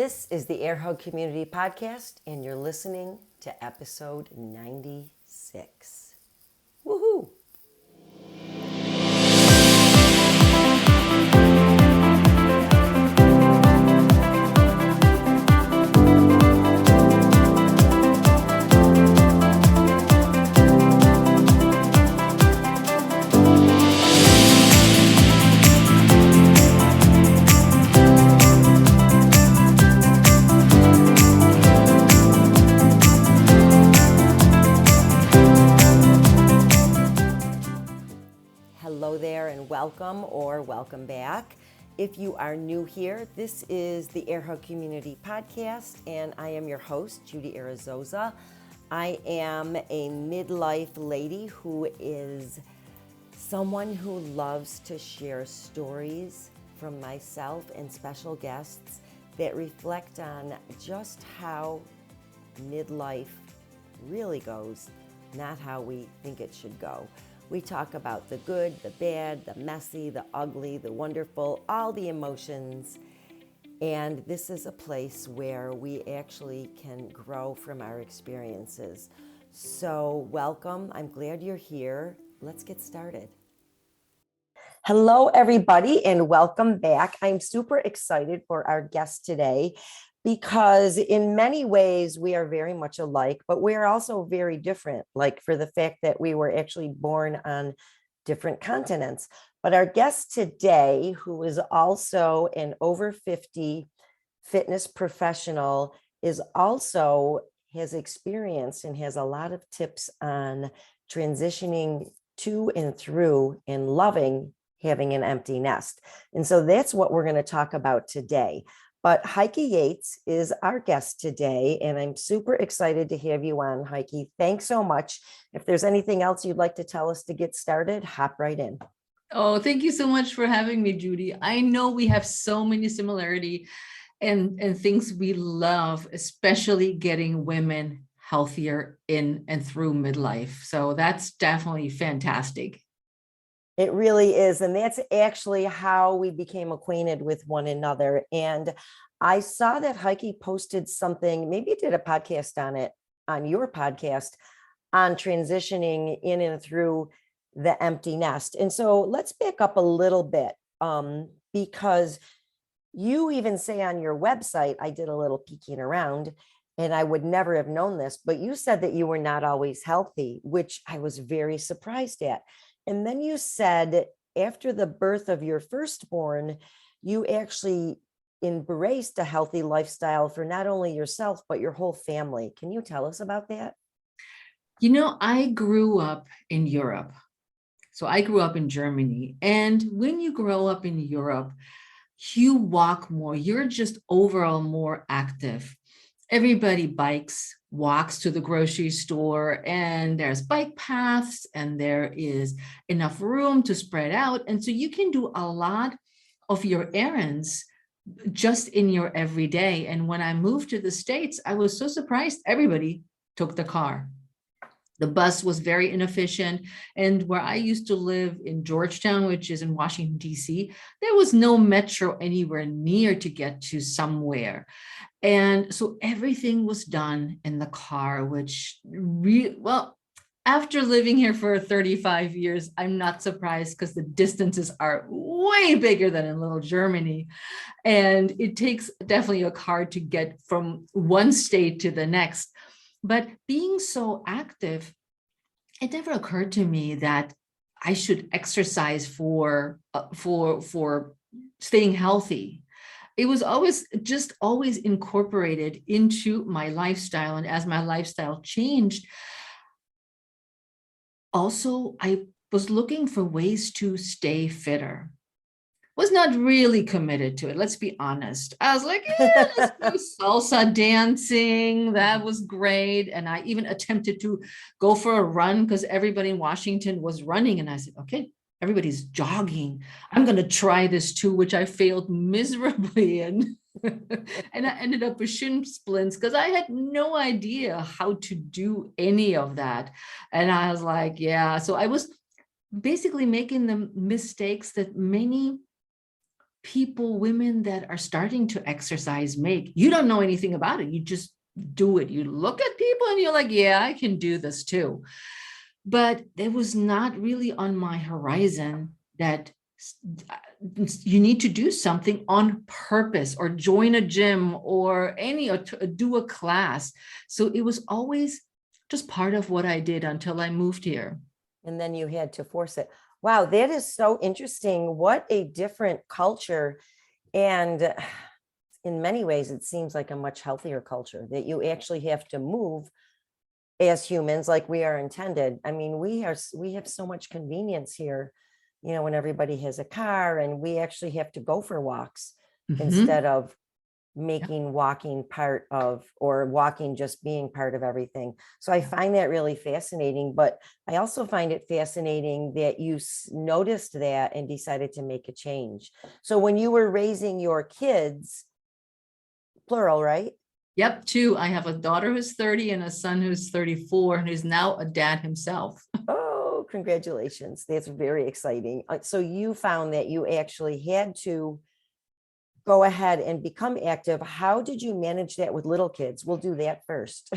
This is the Air Hug Community Podcast, and you're listening to episode 96. Woohoo! Hello there and welcome or welcome back. If you are new here, this is the Air Hug Community Podcast and I am your host, Judy. I am a midlife lady who is someone who loves to share stories from myself and special guests that reflect on just how midlife really goes, not how we think it should go. We talk about the good, the bad, the messy, the ugly, the wonderful, all the emotions. And this is a place where we actually can grow from our experiences. So welcome. I'm glad you're here. Let's get started. Hello, everybody, and welcome back. I'm super excited for our guest today because in many ways we are very much alike, but we are also very different, like for the fact that we were actually born on different continents. But our guest today, who is also an over 50 fitness professional, is also has experience and has a lot of tips on transitioning to and through and loving having an empty nest. And so that's what we're going to talk about today. But Heike Yates is our guest today, and I'm super excited to have you on, Heike. Thanks so much. If there's anything else you'd like to tell us to get started, hop right in. Oh, thank you so much for having me, Judy. I know we have so many similarity and things we love, especially getting women healthier in and through midlife. So that's definitely fantastic. It really is. And that's actually how we became acquainted with one another. And I saw that Heike posted something, maybe you did a podcast on it, on your podcast, on transitioning in and through the empty nest. And so let's back up a little bit because you even say on your website, I did a little peeking around, and I would never have known this, but you said that you were not always healthy, which I was very surprised at. And then you said after the birth of your firstborn, you actually embraced a healthy lifestyle for not only yourself, but your whole family. Can you tell us about that? You know, I grew up in Europe. So I grew up in Germany. And when you grow up in Europe, you walk more, you're just overall more active. Everybody bikes, walks to the grocery store, and there's bike paths and there is enough room to spread out. And so you can do a lot of your errands just in your everyday. And when I moved to the States, I was so surprised everybody took the car. The bus was very inefficient. And where I used to live in Georgetown, which is in Washington, D.C., there was no metro anywhere near to get to somewhere. And so everything was done in the car, which after living here for 35 years, I'm not surprised because the distances are way bigger than in little Germany. And it takes definitely a car to get from one state to the next. But being so active, it never occurred to me that I should exercise for staying healthy. It was always incorporated into my lifestyle. And as my lifestyle changed, also, I was looking for ways to stay fitter. Was not really committed to it. Let's be honest. I was like, yeah, let's do salsa dancing. That was great. And I even attempted to go for a run because everybody in Washington was running. And I said, okay, everybody's jogging. I'm going to try this too, which I failed miserably in. And I ended up with shin splints because I had no idea how to do any of that. And I was like, yeah. So I was basically making the mistakes that many women that are starting to exercise make. You don't know anything about it. You just do it. You look at people and you're like, yeah, I can do this too. But it was not really on my horizon that you need to do something on purpose or join a gym or do a class. So it was always just part of what I did until I moved here. And then you had to force it. Wow, that is so interesting. What a different culture. And in many ways, it seems like a much healthier culture that you actually have to move as humans like we are intended. I mean, we have so much convenience here, when everybody has a car, and we actually have to go for walks instead of making walking part of, or walking just being part of everything. So I find that really fascinating, but I also find it fascinating that you noticed that and decided to make a change. So when you were raising your kids, plural, right? Yep, two. I have a daughter who's 30 and a son who's 34, and who's now a dad himself. Oh, congratulations. That's very exciting. So you found that you actually had to go ahead and become active. How did you manage that with little kids? We'll do that first.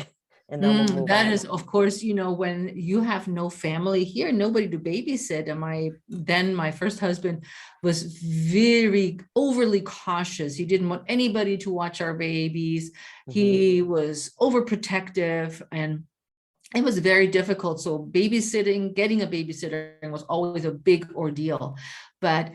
And then we'll move That on. is, of course, when you have no family here, nobody to babysit. And my first husband was very overly cautious. He didn't want anybody to watch our babies. He was overprotective, and it was very difficult. So getting a babysitter was always a big ordeal. But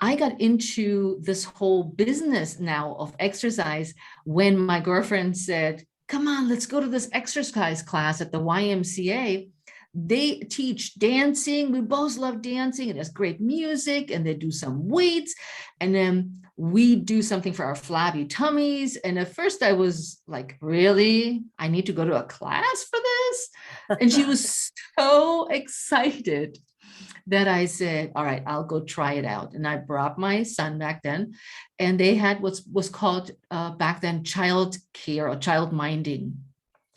I got into this whole business now of exercise when my girlfriend said, come on, let's go to this exercise class at the YMCA. They teach dancing. We both love dancing, and there's great music, and they do some weights. And then we do something for our flabby tummies. And at first I was like, really? I need to go to a class for this? And she was so excited that I said, all right, I'll go try it out. And I brought my son back then, and they had what was called back then child care or child minding.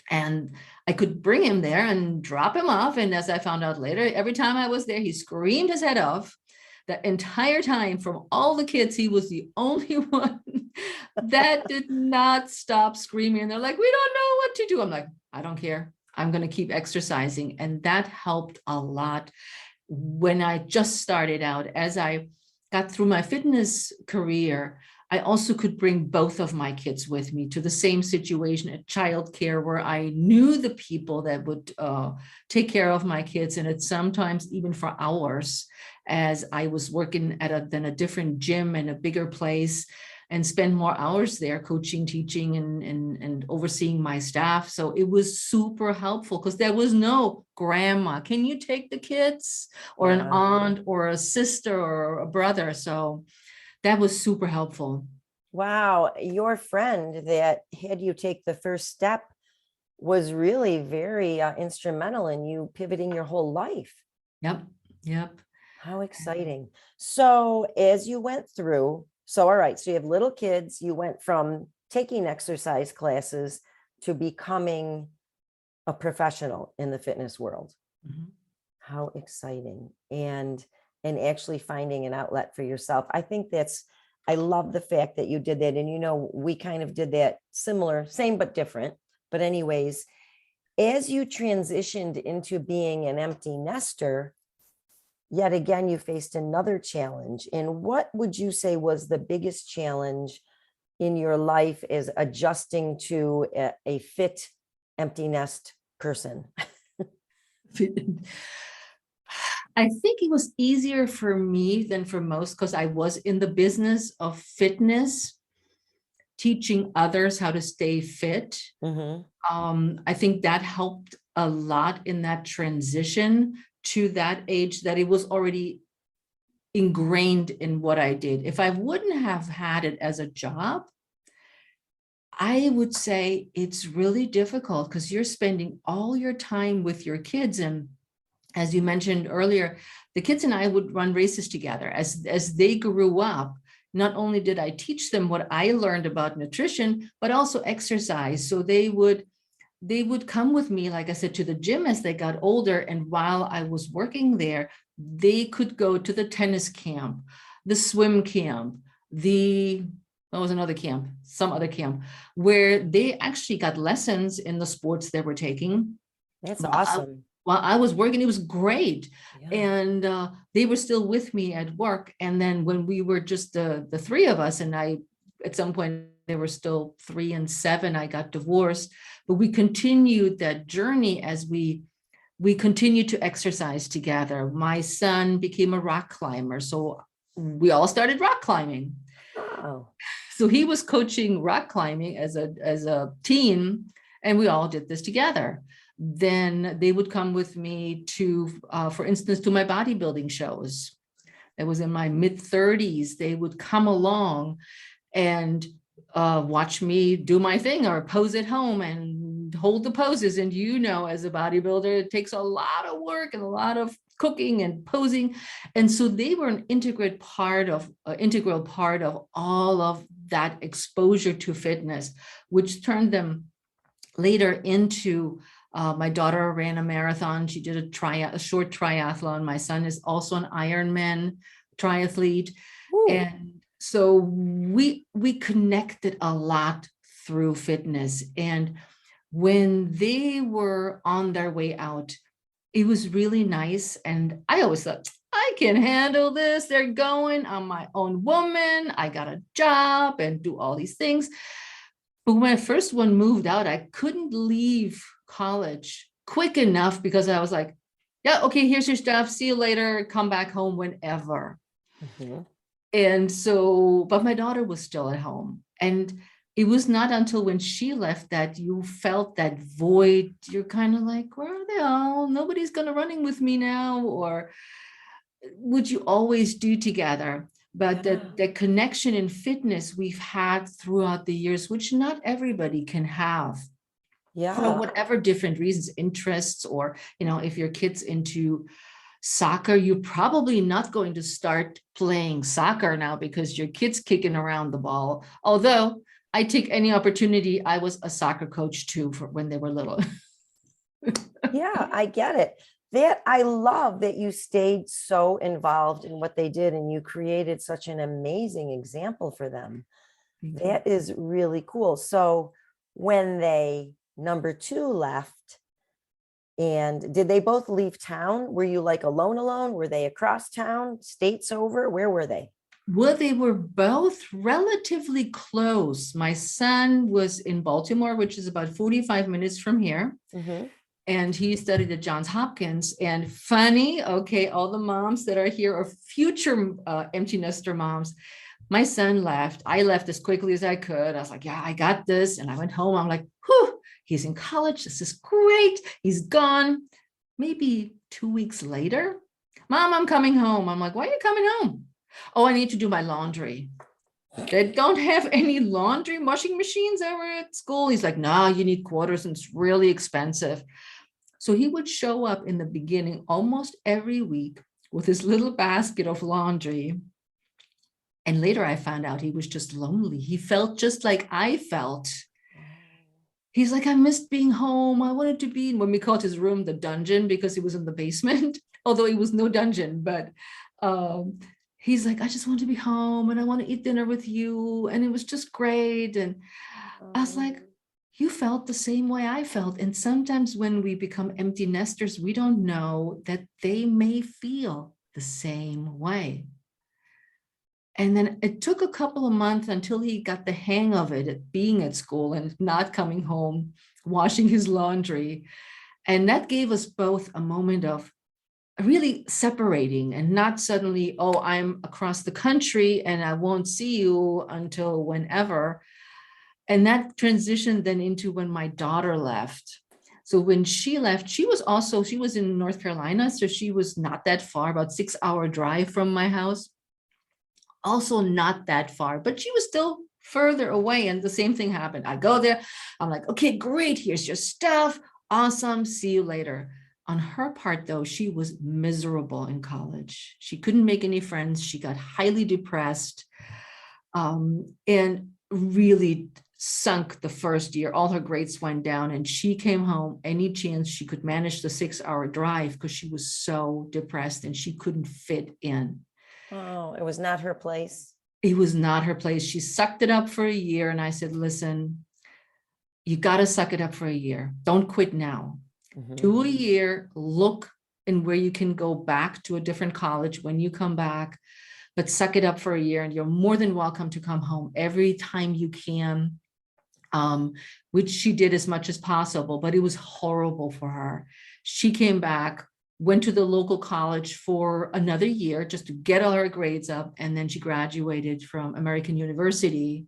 And I could bring him there and drop him off. And as I found out later, every time I was there, he screamed his head off. The entire time, from all the kids, he was the only one that did not stop screaming. And they're like, we don't know what to do. I'm like, I don't care. I'm going to keep exercising. And that helped a lot. When I just started out, as I got through my fitness career, I also could bring both of my kids with me to the same situation at childcare, where I knew the people that would take care of my kids, and it's sometimes even for hours, as I was working at a different gym and a bigger place, and spend more hours there coaching, teaching, and overseeing my staff. So it was super helpful because there was no grandma, can you take the kids, or an aunt or a sister or a brother. So that was super helpful. Wow. Your friend that had you take the first step was really very instrumental in you pivoting your whole life. Yep. How exciting. So as you went through, all right, so you have little kids, you went from taking exercise classes to becoming a professional in the fitness world. How exciting. And actually finding an outlet for yourself. I love the fact that you did that. And, we kind of did that similar, same, but different. But anyways, as you transitioned into being an empty nester, yet again, you faced another challenge. And what would you say was the biggest challenge in your life as adjusting to a fit empty nest person? I think it was easier for me than for most because I was in the business of fitness, teaching others how to stay fit. I think that helped a lot in that transition to that age, that it was already ingrained in what I did. If I wouldn't have had it as a job, I would say it's really difficult because you're spending all your time with your kids. And as you mentioned earlier, the kids and I would run races together. As they grew up, not only did I teach them what I learned about nutrition, but also exercise. So they would come with me, like I said, to the gym as they got older. And while I was working there, they could go to the tennis camp, the swim camp, that was another camp, some other camp, where they actually got lessons in the sports they were taking. That's While awesome. while I was working. It was great. Yeah. And they were still with me at work. And then when we were just the three of us, and I, at some point, they were still 3 and 7, I got divorced, but we continued that journey as we continued to exercise together. My son became a rock climber, so we all started rock climbing. Oh, So he was coaching rock climbing as a teen, and we all did this together. Then they would come with me to, for instance, to my bodybuilding shows. It was in my mid-30s. They would come along and watch me do my thing or pose at home and hold the poses. And as a bodybuilder, it takes a lot of work and a lot of cooking and posing. And so they were an integral part of all of that exposure to fitness, which turned them later into, my daughter ran a marathon. She did a short triathlon. My son is also an Ironman triathlete. Ooh. And so we connected a lot through fitness. And when they were on their way out, it was really nice. And I always thought, I can handle this. They're going. I'm my own woman. I got a job and do all these things. But when I first one moved out, I couldn't leave college quick enough because I was like, yeah, okay, here's your stuff. See you later. Come back home whenever. Mm-hmm. And so, but my daughter was still at home. And it was not until when she left that you felt that void. You're kind of like, where are they all? Nobody's going to running with me now. Or would you always do together? But the connection in fitness we've had throughout the years, which not everybody can have. Yeah. For whatever different reasons, interests, or, if your kid's into soccer, you're probably not going to start playing soccer now because your kid's kicking around the ball. Although I take any opportunity. I was a soccer coach too for when they were little. Yeah, I get it. That I love that you stayed so involved in what they did and you created such an amazing example for them. That is really cool. So when number 2 left, and did they both leave town? Were you like alone? Were they across town, states over? Where were they? Well, they were both relatively close. My son was in Baltimore, which is about 45 minutes from here. Mm-hmm. And he studied at Johns Hopkins. And funny, okay, all the moms that are here are future empty nester moms. My son left. I left as quickly as I could. I was like, yeah, I got this. And I went home. I'm like, whew, he's in college. This is great. He's gone. Maybe 2 weeks later, Mom, I'm coming home. I'm like, why are you coming home? Oh, I need to do my laundry. They don't have any laundry washing machines over at school. He's like, no, you need quarters and it's really expensive. So he would show up in the beginning almost every week with his little basket of laundry. And later I found out he was just lonely. He felt just like I felt. He's like, I missed being home. I wanted to be in, when we called his room the dungeon because he was in the basement, although it was no dungeon, but he's like, I just want to be home and I want to eat dinner with you. And it was just great. And I was like, you felt the same way I felt. And sometimes when we become empty nesters, we don't know that they may feel the same way. And then it took a couple of months until he got the hang of it, at being at school and not coming home, washing his laundry. And that gave us both a moment of really separating and not suddenly, oh, I'm across the country and I won't see you until whenever. And that transitioned then into when my daughter left. So when she left, she was in North Carolina. So she was not that far, about 6-hour drive from my house. Also not that far, but she was still further away. And the same thing happened. I go there. I'm like, okay, great. Here's your stuff. Awesome. See you later. On her part, though, she was miserable in college. She couldn't make any friends. She got highly depressed and really sunk the first year. All her grades went down and she came home any chance she could manage the 6-hour drive because she was so depressed and she couldn't fit in. Oh, it was not her place. it was not her place. She sucked it up for a year. And I said, listen, you got to suck it up for a year. Don't quit now. Do a year, look and where you can go back to a different college when you come back, but suck it up for a year. And you're more than welcome to come home every time you can, which she did as much as possible, but it was horrible for her. She came back, went to the local college for another year just to get all her grades up. And then she graduated from American University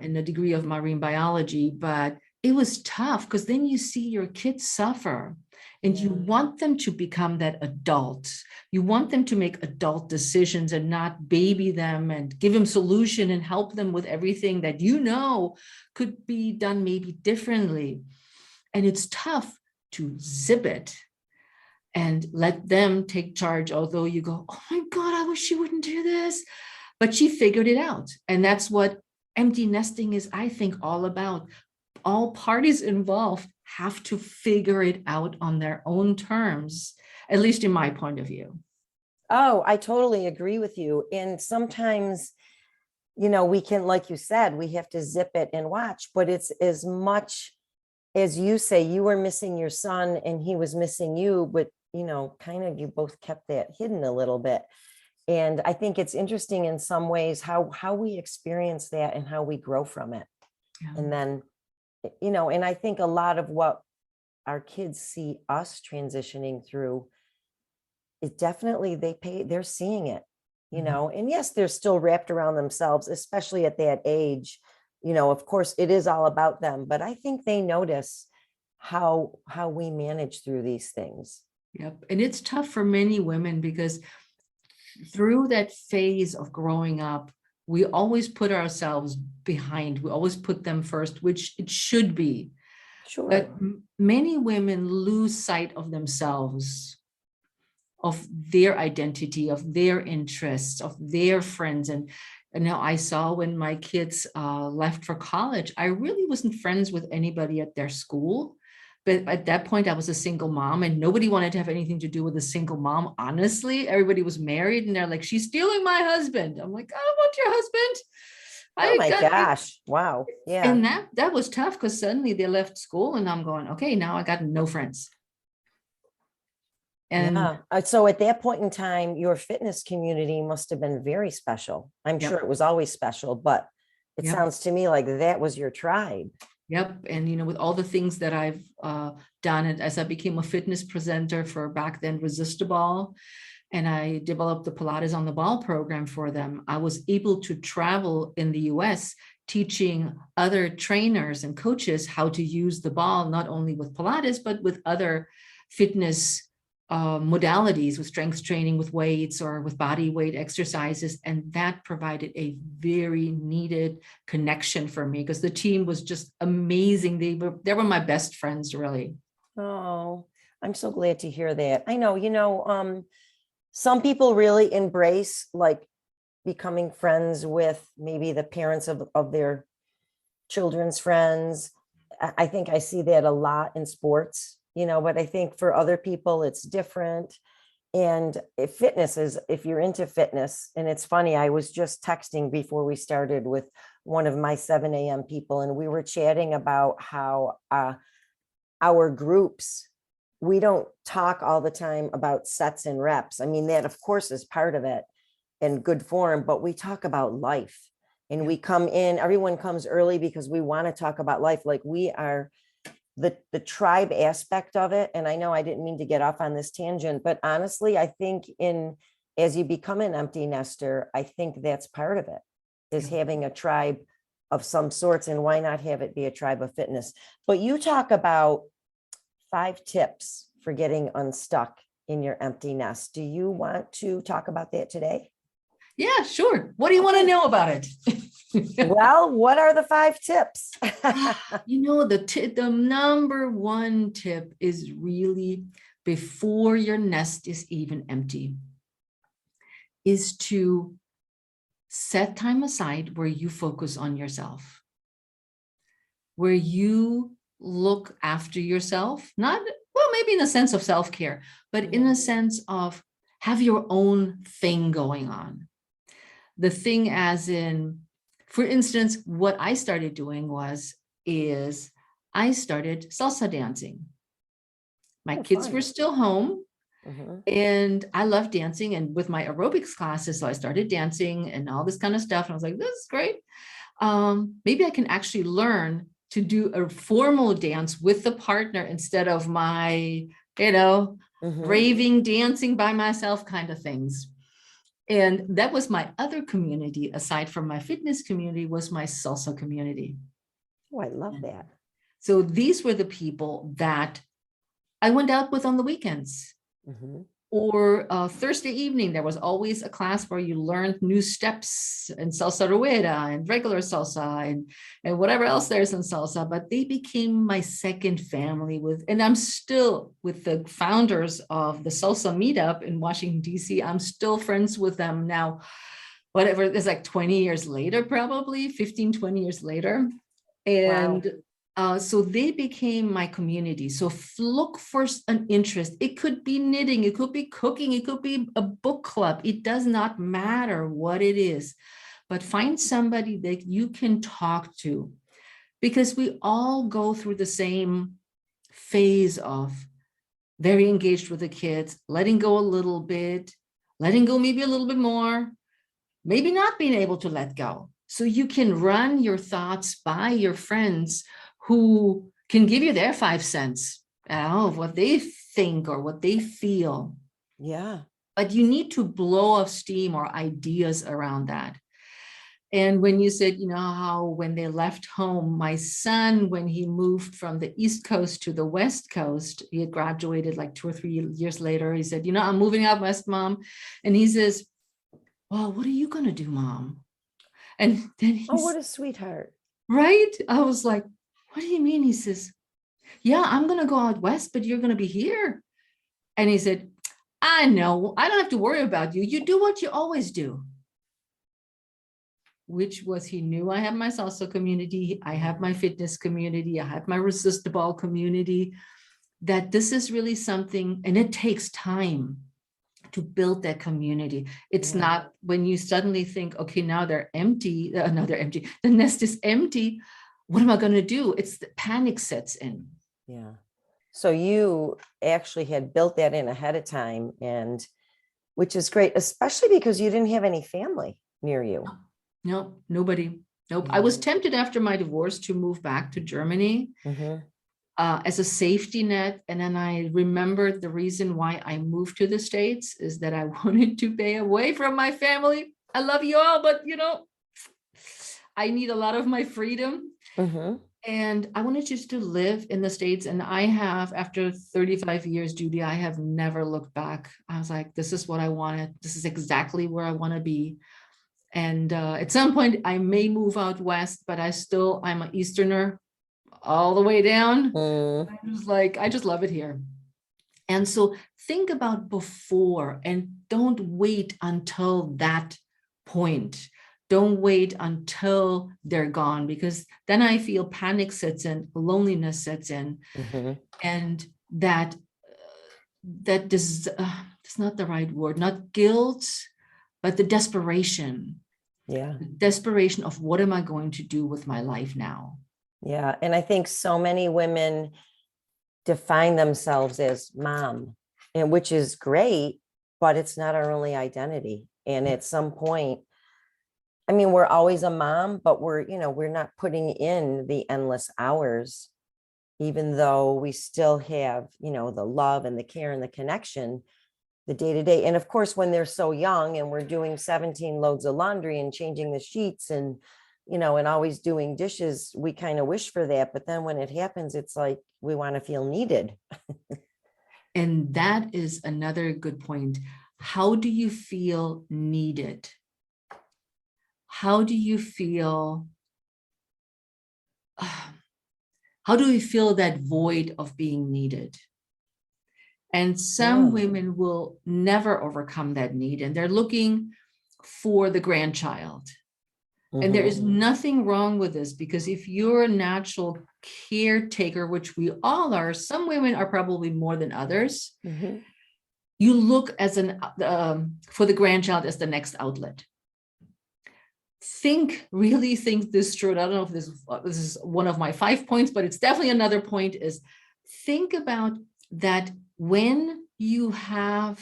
in a degree of marine biology. But it was tough because then you see your kids suffer and you want them to become that adult. You want them to make adult decisions and not baby them and give them solution and help them with everything that you know could be done maybe differently. And it's tough to zip it and let them take charge, although you go, oh my God, I wish she wouldn't do this. But she figured it out. And that's what empty nesting is, I think, all about. All parties involved have to figure it out on their own terms, at least in my point of view. Oh, I totally agree with you. And sometimes, we can, like you said, we have to zip it and watch, but it's as much as you say, you were missing your son and he was missing you, but, kind of you both kept that hidden a little bit. And I think it's interesting in some ways how we experience that and how we grow from it. Yeah. And then, and I think a lot of what our kids see us transitioning through is definitely they're seeing it, and yes, they're still wrapped around themselves, especially at that age. Of course it is all about them, but I think they notice how we manage through these things. Yep. And it's tough for many women because through that phase of growing up, we always put ourselves behind. We always put them first, which it should be. Sure. But many women lose sight of themselves, of their identity, of their interests, of their friends. And now I saw when my kids left for college, I really wasn't friends with anybody at their school. But at that point, I was a single mom and nobody wanted to have anything to do with a single mom. Honestly, everybody was married and they're like, she's stealing my husband. I'm like, I don't want your husband. Oh my gosh. Wow. Yeah. And that was tough because suddenly they left school and I'm going, okay, now I got no friends. And so at that point in time, your fitness community must have been very special. I'm sure it was always special, but it sounds to me like that was your tribe. Yep. And, with all the things that I've done, and as I became a fitness presenter for back then Resistable, and I developed the Pilates on the Ball program for them, I was able to travel in the US teaching other trainers and coaches how to use the ball, not only with Pilates, but with other fitness modalities, with strength training, with weights, or with body weight exercises. And that provided a very needed connection for me because the team was just amazing. They were my best friends, really. Oh, I'm so glad to hear that. I know, some people really embrace like becoming friends with maybe the parents of their children's friends. I think I see that a lot in sports. But I think for other people, it's different. And if you're into fitness, and it's funny, I was just texting before we started with one of my 7 a.m. people, and we were chatting about how our groups, we don't talk all the time about sets and reps. I mean, that of course is part of it in good form, but we talk about life. And we come in, everyone comes early because we want to talk about life. Like we are the tribe aspect of it. And I know I didn't mean to get off on this tangent, but honestly, I think as you become an empty nester, I think that's part of it, is having a tribe of some sorts. And why not have it be a tribe of fitness? But you talk about 5 tips for getting unstuck in your empty nest. Do you want to talk about that today? Yeah, sure. What do you want to know about it? Well, what are the 5 tips? The number one tip is really, before your nest is even empty, is to set time aside where you focus on yourself, where you look after yourself, maybe in a sense of self-care, but in a sense of have your own thing going on. the thing as in, for instance, what I started doing is I started salsa dancing. My kids were still home. And I love dancing, and with my aerobics classes, so I started dancing and all this kind of stuff. And I was like, this is great. Maybe I can actually learn to do a formal dance with the partner instead of my, raving, dancing by myself kind of things. And that was my other community, aside from my fitness community, was my salsa community. Oh, I love that. So these were the people that I went out with on the weekends. Or Thursday evening, there was always a class where you learned new steps in salsa rueda and regular salsa and whatever else there's in salsa. But they became my second family and I'm still with the founders of the salsa meetup in Washington, D.C. I'm still friends with them now, whatever, it's like 20 years later, probably 15, 20 years later. And so they became my community. So look for an interest. It could be knitting, it could be cooking, it could be a book club. It does not matter what it is, but find somebody that you can talk to, because we all go through the same phase of very engaged with the kids, letting go a little bit, letting go maybe a little bit more, maybe not being able to let go. So you can run your thoughts by your friends who can give you their 5 cents of what they think or what they feel. Yeah. But you need to blow off steam or ideas around that. And when you said, how when they left home, my son, when he moved from the East Coast to the West Coast, he had graduated like 2 or 3 years later. He said, I'm moving out west, Mom. And he says, well, what are you going to do, Mom? And then he's, what a sweetheart. Right? I was like, what do you mean? He says, yeah, I'm going to go out west, but you're going to be here. And he said, I know, I don't have to worry about you. You do what you always do. Which was, he knew I have my salsa community. I have my fitness community. I have my resistable community, that this is really something, and it takes time to build that community. It's not when you suddenly think, okay, now they're empty. The nest is empty. What am I going to do? It's the panic sets in. Yeah. So you actually had built that in ahead of time, and which is great, especially because you didn't have any family near you. No, nobody. Nope. I was tempted after my divorce to move back to Germany as a safety net. And then I remembered the reason why I moved to the States is that I wanted to be away from my family. I love you all, but I need a lot of my freedom. And I wanted just to live in the States. And I have, after 35 years, Judy, I have never looked back. I was like, this is what I wanted. This is exactly where I want to be. And at some point I may move out west, but I'm an Easterner all the way down. I just love it here. And so think about before, and don't wait until that point. Don't wait until they're gone, because then I feel panic sets in, loneliness sets in, and that is it's not the right word, not guilt, but the desperation. Yeah. The desperation of what am I going to do with my life now? Yeah. And I think so many women define themselves as mom, and which is great, but it's not our only identity. And at some point, I mean, we're always a mom, but we're not putting in the endless hours, even though we still have, the love and the care and the connection, the day to day. And of course, when they're so young and we're doing 17 loads of laundry and changing the sheets and, and always doing dishes, we kind of wish for that. But then when it happens, it's like, we want to feel needed. And that is another good point. How do you feel needed? How do you feel? How do we feel that void of being needed? And some women will never overcome that need, and they're looking for the grandchild. And there is nothing wrong with this, because if you're a natural caretaker, which we all are, some women are probably more than others, you look as for the grandchild as the next outlet. really think this through. I don't know if this is one of my 5 points, but it's definitely another point, is think about that when you have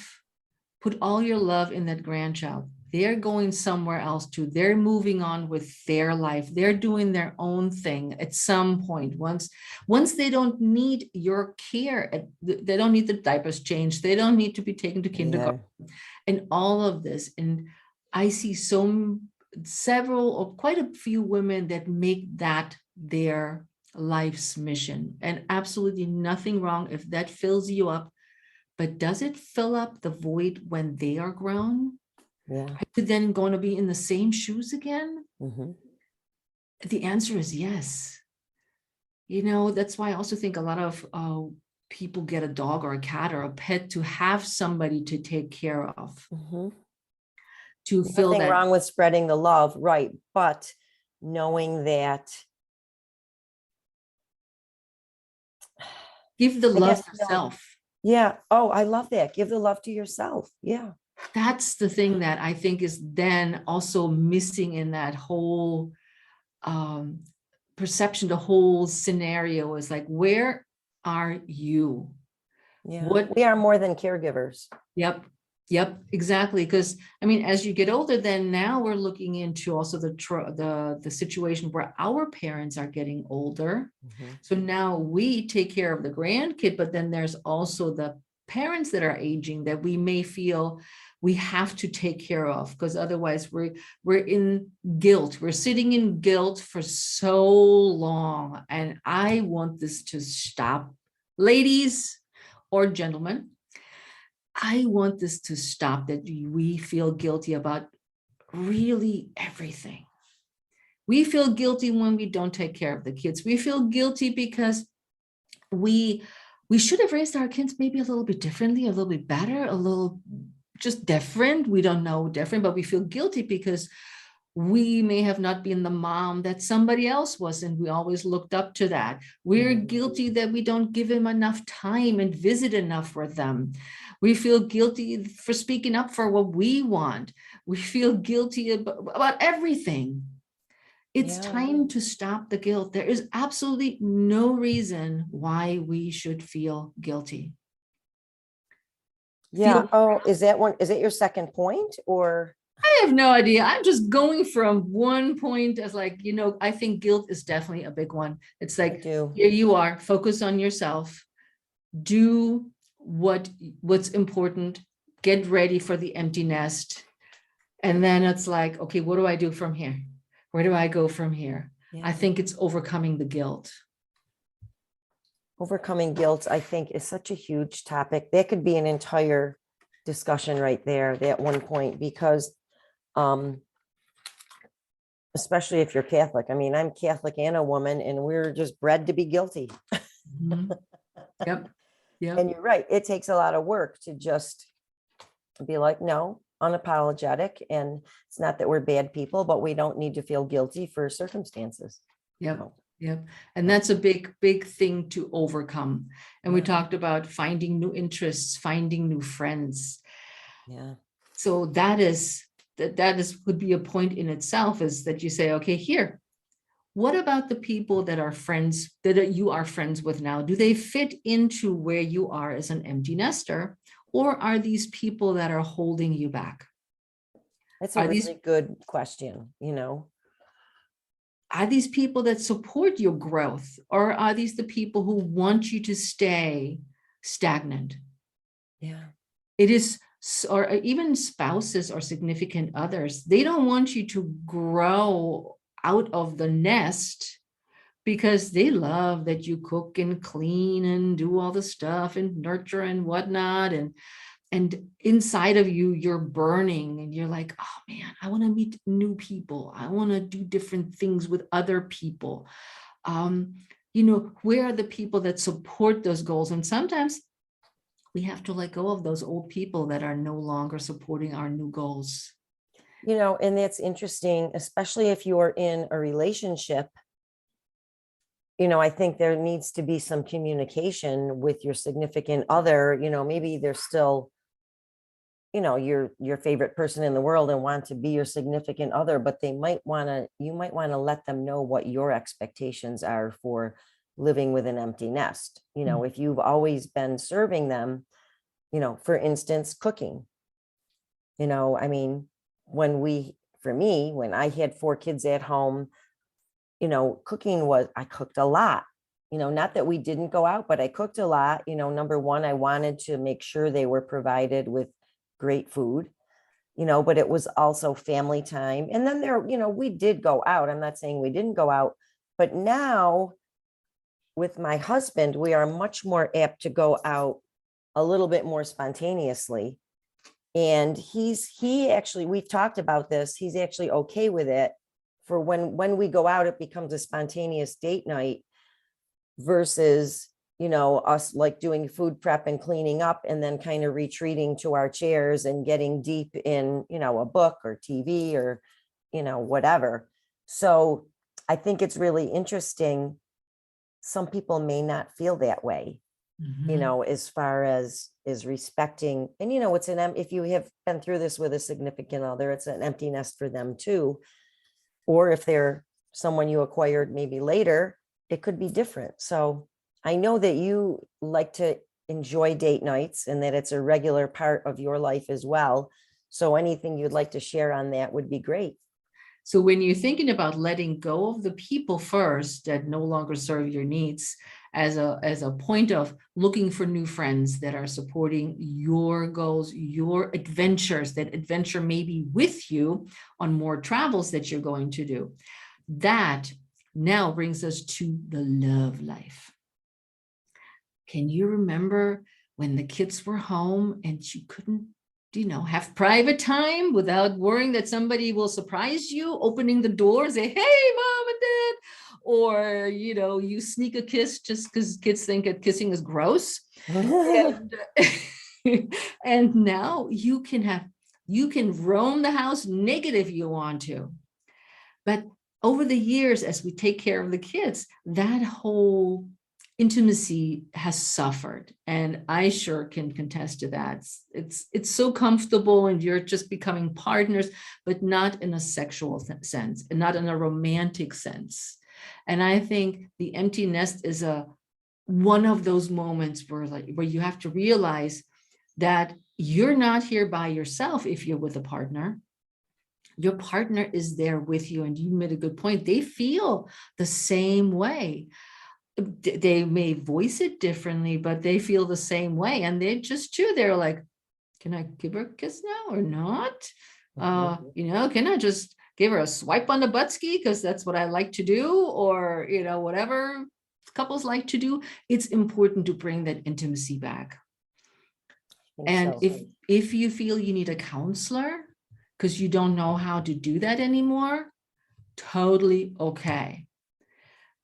put all your love in that grandchild, they're going somewhere else too. They're moving on with their life. They're doing their own thing at some point. Once they don't need your care, they don't need the diapers changed. They don't need to be taken to kindergarten and all of this. And I see several or quite a few women that make that their life's mission, and absolutely nothing wrong if that fills you up. But does it fill up the void when they are grown? Yeah. Are you then going to be in the same shoes again? Mm-hmm. The answer is yes. That's why I also think a lot of people get a dog or a cat or a pet to have somebody to take care of. Mm-hmm. To feel Nothing that wrong with spreading the love, right? But knowing that, give the I love guess, yourself. yeah. Oh, I love that. Give the love to yourself. Yeah. That's the thing that I think is then also missing in that whole perception. The whole scenario is like, where are you? Yeah. What? We are more than caregivers. Yep, exactly. Because I mean, as you get older, then now we're looking into also the situation where our parents are getting older. Mm-hmm. So now we take care of the grandkid, but then there's also the parents that are aging that we may feel we have to take care of, because otherwise we're in guilt. We're sitting in guilt for so long. And I want this to stop, ladies or gentlemen. I want this to stop, that we feel guilty about really everything. We feel guilty when we don't take care of the kids. We feel guilty because we should have raised our kids maybe a little bit differently, a little bit better, a little just different. We don't know different, but we feel guilty because we may have not been the mom that somebody else was, and we always looked up to that. We're guilty that we don't give them enough time and visit enough with them. We feel guilty for speaking up for what we want. We feel guilty about everything. It's time to stop the guilt. There is absolutely no reason why we should feel guilty. Yeah. Oh, is that your second point, or? I have no idea. I'm just going from one point as like, I think guilt is definitely a big one. It's like, here you are, focus on yourself, do what's important, get ready for the empty nest. And then it's like, okay, what do I do from here? Where do I go from here? Yeah. I think it's overcoming the guilt. Overcoming guilt, I think, is such a huge topic. That could be an entire discussion right there, that one point, because especially if you're Catholic. I mean, I'm Catholic and a woman, and we're just bred to be guilty. Mm-hmm. Yep. And you're right. It takes a lot of work to just be like, no, unapologetic. And it's not that we're bad people, but we don't need to feel guilty for circumstances. Yep. No. Yep. And that's a big, big thing to overcome. And we talked about finding new interests, finding new friends. Yeah. So that would be a point in itself, is that you say, okay, here, what about the people that are friends, that you are friends with now? Do they fit into where you are as an empty nester? Or are these people that are holding you back? That's a really good question, Are these people that support your growth? Or are these the people who want you to stay stagnant? Yeah. It is, or even spouses or significant others, they don't want you to grow out of the nest because they love that you cook and clean and do all the stuff and nurture and whatnot. And inside of you, you're burning and you're like, oh man, I want to meet new people. I want to do different things with other people. Where are the people that support those goals? And sometimes we have to let go of those old people that are no longer supporting our new goals. And that's interesting, especially if you're in a relationship. I think there needs to be some communication with your significant other. Maybe they're still your favorite person in the world and want to be your significant other, but you might want to let them know what your expectations are for living with an empty nest. If you've always been serving them, for instance, cooking, I mean, for me, when I had 4 kids at home, I cooked a lot, not that we didn't go out, but I cooked a lot. Number one, I wanted to make sure they were provided with great food, but it was also family time. And then we did go out. I'm not saying we didn't go out, but now with my husband, we are much more apt to go out a little bit more spontaneously. And we've talked about this. He's actually okay with it for when we go out, it becomes a spontaneous date night versus, us like doing food prep and cleaning up and then kind of retreating to our chairs and getting deep in, a book or TV or, whatever. So I think it's really interesting. Some people may not feel that way, as far as is respecting. And, if you have been through this with a significant other, it's an empty nest for them too. Or if they're someone you acquired maybe later, it could be different. So I know that you like to enjoy date nights and that it's a regular part of your life as well. So anything you'd like to share on that would be great. So when you're thinking about letting go of the people first that no longer serve your needs, as a point of looking for new friends that are supporting your goals, your adventures, that adventure may be with you on more travels that you're going to do. That now brings us to the love life. Can you remember when the kids were home and you couldn't, have private time without worrying that somebody will surprise you, opening the door, say, hey, mom and dad, or, you sneak a kiss just because kids think that kissing is gross. and, and now you can roam the house naked if you want to. But over the years, as we take care of the kids, that whole intimacy has suffered, and I sure can contest to that. It's so comfortable and you're just becoming partners, but not in a sexual sense and not in a romantic sense. And I think the empty nest is one of those moments where you have to realize that you're not here by yourself. If you're with a partner, your partner is there with you, and you made a good point. They feel the same way. They may voice it differently, but they feel the same way. And they just too, they're like, can I give her a kiss now or not? Can I just give her a swipe on the buttski because that's what I like to do, or, whatever couples like to do. It's important to bring that intimacy back. And if you feel you need a counselor because you don't know how to do that anymore, totally okay.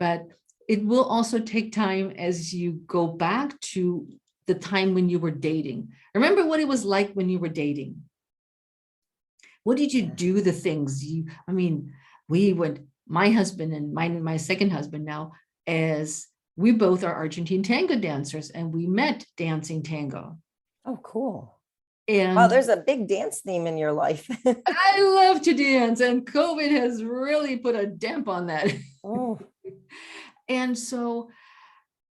But it will also take time as you go back to the time when you were dating. Remember what it was like when you were dating. What did you do? The things we would, my husband and my second husband now, as we both are Argentine tango dancers, and we met dancing tango. Oh, cool. And wow, there's a big dance theme in your life. I love to dance, and COVID has really put a damp on that. Oh. And so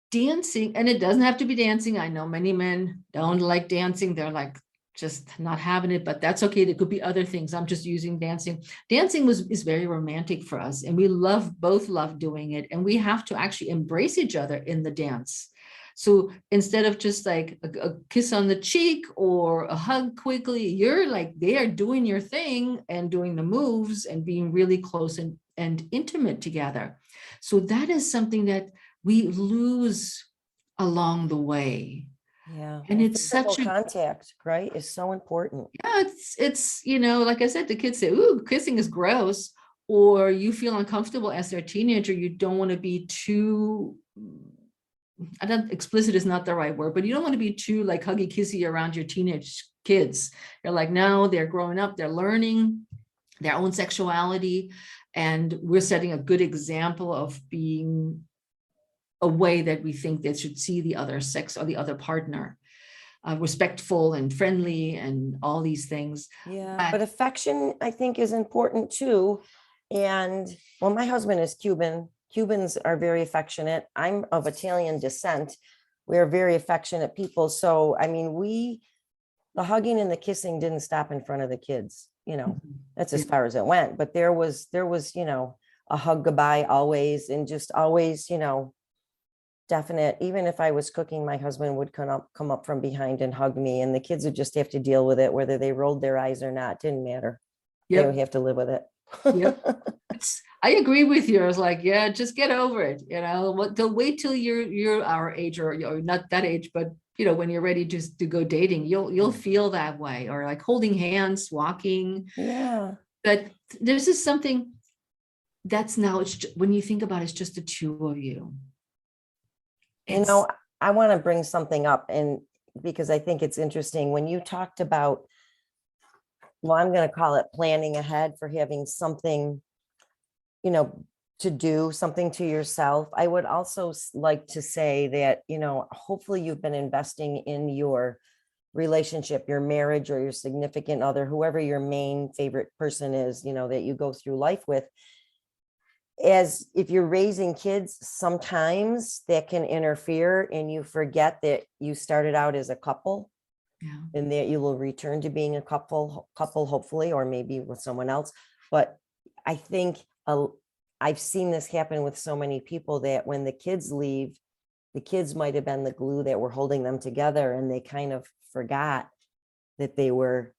dancing, and it doesn't have to be dancing. I know many men don't like dancing. They're like just not having it, but that's okay. There could be other things. I'm just using dancing. Dancing is very romantic for us, and we both love doing it. And we have to actually embrace each other in the dance. So instead of just like a kiss on the cheek or a hug quickly, you're like, they are doing your thing and doing the moves and being really close and intimate together. So that is something that we lose along the way. Yeah. And it's such a contact, right? Is so important. Yeah, it's like I said, the kids say, ooh, kissing is gross, or you feel uncomfortable as their teenager. You don't want to be too, explicit is not the right word, but you don't want to be too like huggy kissy around your teenage kids. You're like, no, they're growing up, they're learning their own sexuality. And we're setting a good example of being a way that we think they should see the other sex or the other partner. respectful and friendly and all these things. Yeah, but affection, I think, is important too. And well, my husband is Cuban. Cubans are very affectionate. I'm of Italian descent. We are very affectionate people. So, I mean, the hugging and the kissing didn't stop in front of the kids. That's as far as it went. But there was, a hug goodbye always, and just always, definite. Even if I was cooking, my husband would come up from behind and hug me, and the kids would just have to deal with it, whether they rolled their eyes or not. Didn't matter. They would have to live with it. Yep. I agree with you. I was like, yeah, just get over it. Wait till you're our age, or not that age, but when you're ready to go dating, you'll feel that way, or like holding hands, walking. Yeah. But this is something that's now, when you think about it, it's just the two of you. I want to bring something up, and because I think it's interesting when you talked about, well, I'm going to call it planning ahead for having something, to do something to yourself. I would also like to say that, hopefully you've been investing in your relationship, your marriage, or your significant other, whoever your main favorite person is, that you go through life with. As if you're raising kids, sometimes that can interfere and you forget that you started out as a couple. Yeah. And that you will return to being a couple, hopefully, or maybe with someone else. But I think I've seen this happen with so many people, that when the kids leave, the kids might have been the glue that were holding them together, and they kind of forgot that they were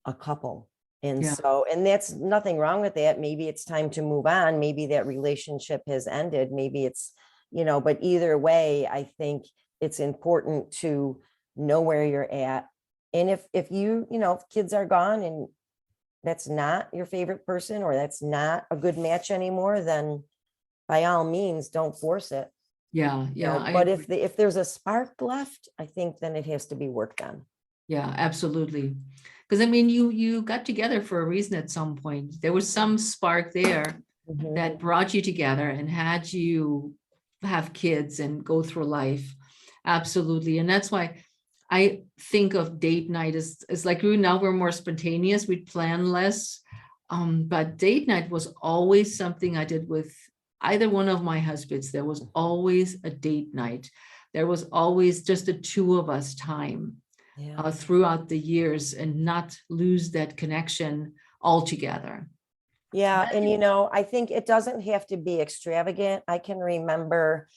a couple. And and that's nothing wrong with that. Maybe it's time to move on. Maybe that relationship has ended. Maybe it's, but either way, I think it's important to know where you're at. And if you, if kids are gone and that's not your favorite person, or that's not a good match anymore, then by all means, don't force it. Yeah. But if there's a spark left, I think then it has to be worked on. Yeah, absolutely. Because I mean, you got together for a reason at some point. There was some spark there that brought you together and had you have kids and go through life. Absolutely. And that's why I think of date night as like now we're more spontaneous, we plan less. But date night was always something I did with either one of my husbands. There was always a date night. There was always just the two of us time. Throughout the years, and not lose that connection altogether. Yeah. And, I think it doesn't have to be extravagant. I can remember,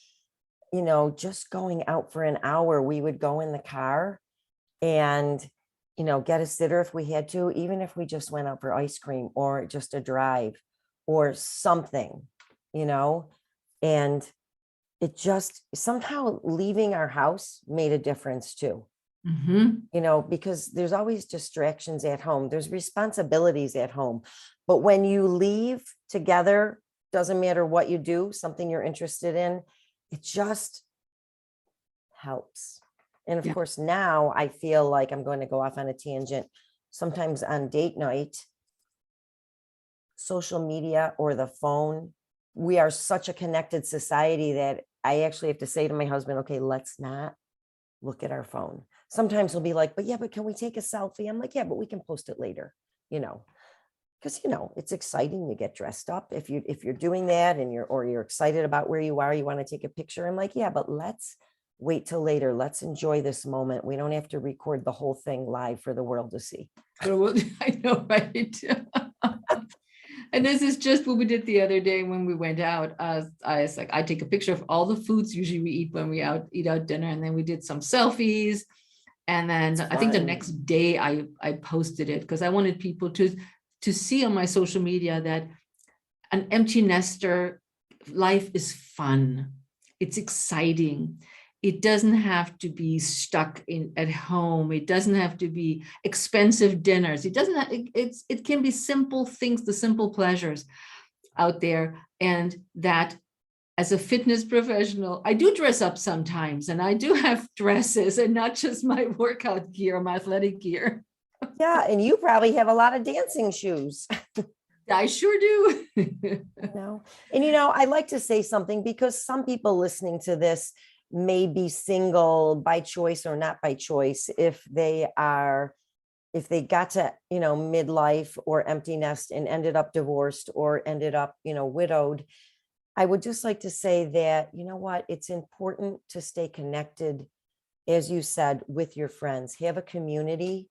just going out for an hour. We would go in the car and, get a sitter if we had to, even if we just went out for ice cream or just a drive or something, and it just somehow leaving our house made a difference too. Because there's always distractions at home. There's responsibilities at home. But when you leave together, doesn't matter what you do, something you're interested in, it just helps. And of course, now I feel like I'm going to go off on a tangent. Sometimes on date night, social media or the phone, we are such a connected society that I actually have to say to my husband, okay, let's not look at our phone. Sometimes he'll be like, but can we take a selfie? I'm like, yeah, but we can post it later, because, it's exciting to get dressed up. If you're doing that and you're excited about where you are, you want to take a picture. I'm like, yeah, but let's wait till later. Let's enjoy this moment. We don't have to record the whole thing live for the world to see. I know, right? And this is just what we did the other day when we went out. I was like, I take a picture of all the foods usually we eat when we eat out dinner. And then we did some selfies. And then I think the next day I posted it because I wanted people to see on my social media that an empty nester life is fun. It's exciting. It doesn't have to be stuck at home. It doesn't have to be expensive dinners. It can be simple things, the simple pleasures out there. And that as a fitness professional, I do dress up sometimes, and I do have dresses and not just my workout gear, my athletic gear. Yeah, and you probably have a lot of dancing shoes. I sure do. And I like to say something because some people listening to this, may be single by choice or not by choice, if they got to, midlife or empty nest and ended up divorced or ended up, widowed, I would just like to say that, you know what, it's important to stay connected, as you said, with your friends, have a community,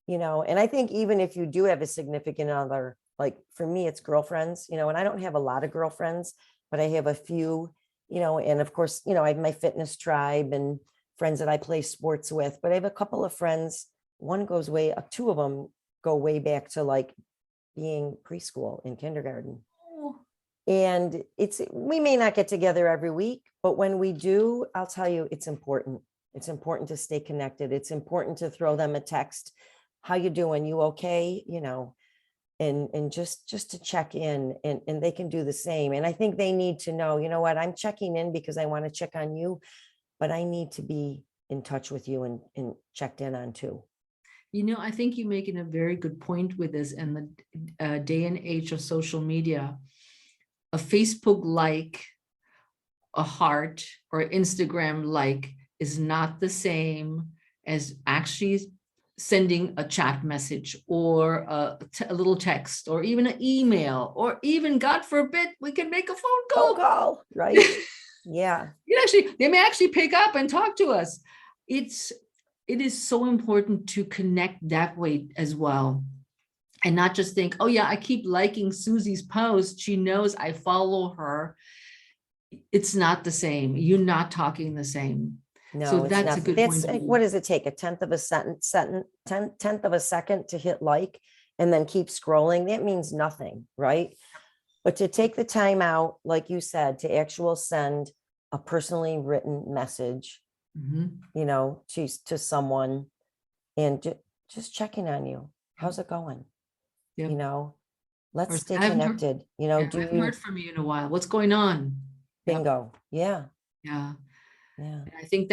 and I think even if you do have a significant other, like for me, it's girlfriends, and I don't have a lot of girlfriends, but I have a few, and of course, I have my fitness tribe and friends that I play sports with, but I have a couple of friends. Two of them go way back to like being preschool and kindergarten. Oh, And we may not get together every week, but when we do, I'll tell you, it's important. It's important to stay connected. It's important to throw them a text. How you doing? You okay? And just to check in, and they can do the same. And I think they need to know, you know what, I'm checking in because I want to check on you, but I need to be in touch with you and checked in on too. I think you're making a very good point with this. In the day and age of social media, a Facebook like, a heart, or Instagram like is not the same as actually sending a chat message or a little text or even an email, or even, God forbid, we can make a phone call, right? Yeah. They may actually pick up and talk to us. It is so important to connect that way as well. And not just think, oh yeah, I keep liking Susie's post, she knows I follow her. It's not the same. You're not talking the same. No, so it's that's not. a good That's point. what does it take? A tenth of a second to hit like and then keep scrolling? That means nothing, right? But to take the time out, like you said, to send a personally written message, to someone, and just checking on you. How's it going? Yep. Let's Or, stay I haven't connected. I haven't heard from you in a while. What's going on? Yep. Bingo. Yeah. Yeah. Yeah. And I think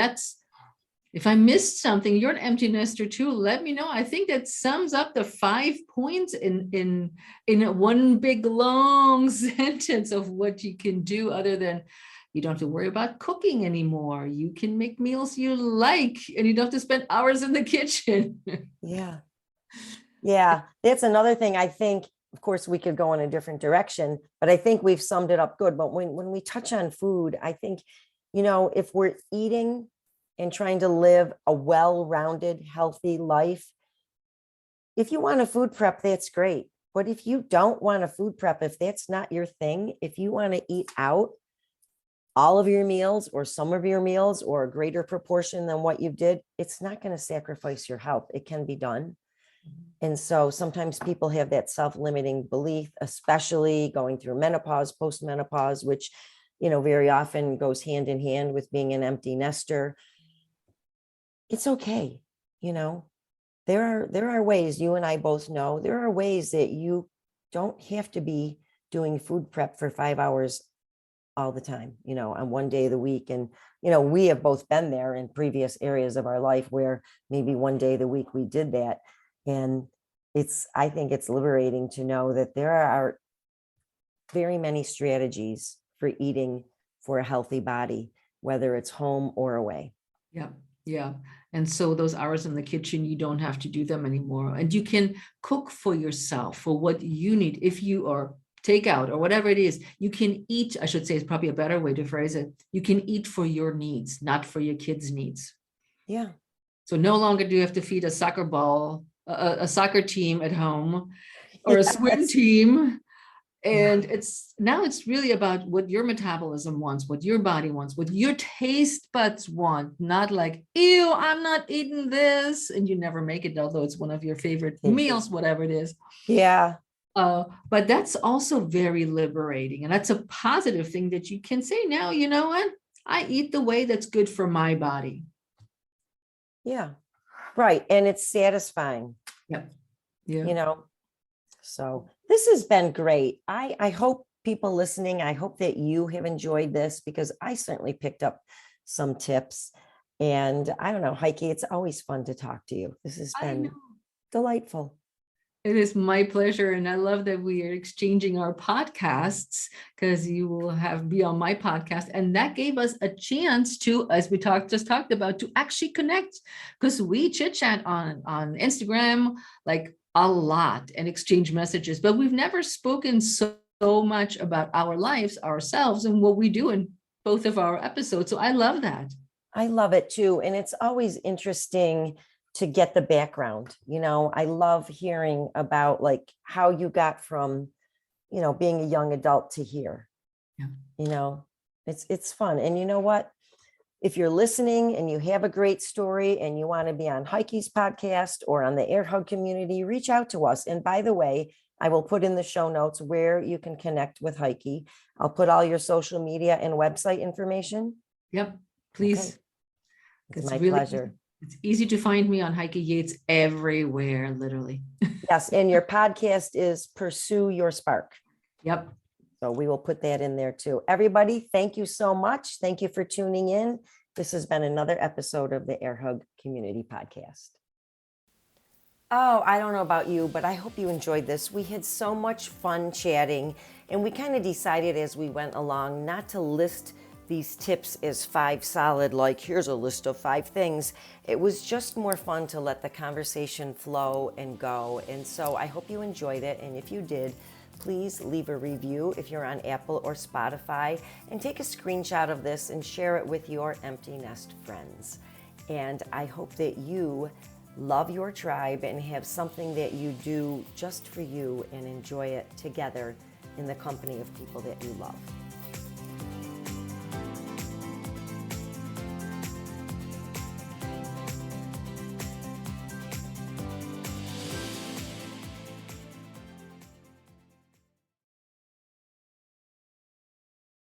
if I missed something, you're an empty nester too, let me know. I think that sums up the 5 points in one big long sentence of what you can do, other than you don't have to worry about cooking anymore. You can make meals you like, and you don't have to spend hours in the kitchen. Yeah. Yeah. That's another thing. I think, of course, we could go in a different direction, but I think we've summed it up good. But when we touch on food, I think, if we're eating and trying to live a well-rounded, healthy life, if you want a food prep, that's great. But if you don't want a food prep, if that's not your thing, if you want to eat out all of your meals or some of your meals or a greater proportion than what you did, it's not going to sacrifice your health. It can be done. And so sometimes people have that self-limiting belief, especially going through menopause, post-menopause, which, very often goes hand in hand with being an empty nester. It's okay. There are ways, you and I both know, there are ways that you don't have to be doing food prep for 5 hours all the time, on one day of the week. And, we have both been there in previous areas of our life where maybe one day of the week we did that. And I think it's liberating to know that there are very many strategies for eating for a healthy body, whether it's home or away. Yeah. Yeah. And so those hours in the kitchen, you don't have to do them anymore. And you can cook for yourself for what you need. If you are takeout or whatever it is, you can eat, I should say, is probably a better way to phrase it. You can eat for your needs, not for your kids' needs. Yeah. So no longer do you have to feed a soccer team at home, or a swim team. And it's really about what your metabolism wants, what your body wants, what your taste buds want, not like, ew, I'm not eating this. And you never make it, although it's one of your favorite meals, whatever it is. Yeah. But that's also very liberating. And that's a positive thing that you can say now, you know what? I eat the way that's good for my body. Yeah. Right. And it's satisfying. Yep. Yeah. So this has been great. I hope people listening, I hope that you have enjoyed this, because I certainly picked up some tips. And I don't know, Heike, it's always fun to talk to you. This has been delightful. It is my pleasure. And I love that we are exchanging our podcasts because you will be on my podcast. And that gave us a chance to, as we just talked about, to actually connect because we chit chat on Instagram like a lot and exchange messages, but we've never spoken so much about our lives, ourselves, and what we do in both of our episodes. So I love that. I love it too. And it's always interesting to get the background. I love hearing about like how you got from, being a young adult to here. Yeah. It's fun. And you know what? If you're listening and you have a great story and you want to be on Heike's podcast or on the Air Hug community, reach out to us. And by the way, I will put in the show notes where you can connect with Heike. I'll put all your social media and website information. Yep. Please. Okay. It's my pleasure. It's easy to find me on Heike Yates everywhere, literally. Yes. And your podcast is Pursue Your Spark. Yep. So we will put that in there too. Everybody, thank you so much. Thank you for tuning in. This has been another episode of the Air Hug Community Podcast. Oh, I don't know about you, but I hope you enjoyed this. We had so much fun chatting, and we kind of decided as we went along not to list these tips as 5 solid, like here's a list of 5 things. It was just more fun to let the conversation flow and go. And so I hope you enjoyed it. And if you did, please leave a review if you're on Apple or Spotify, and take a screenshot of this and share it with your empty nest friends. And I hope that you love your tribe and have something that you do just for you and enjoy it together in the company of people that you love.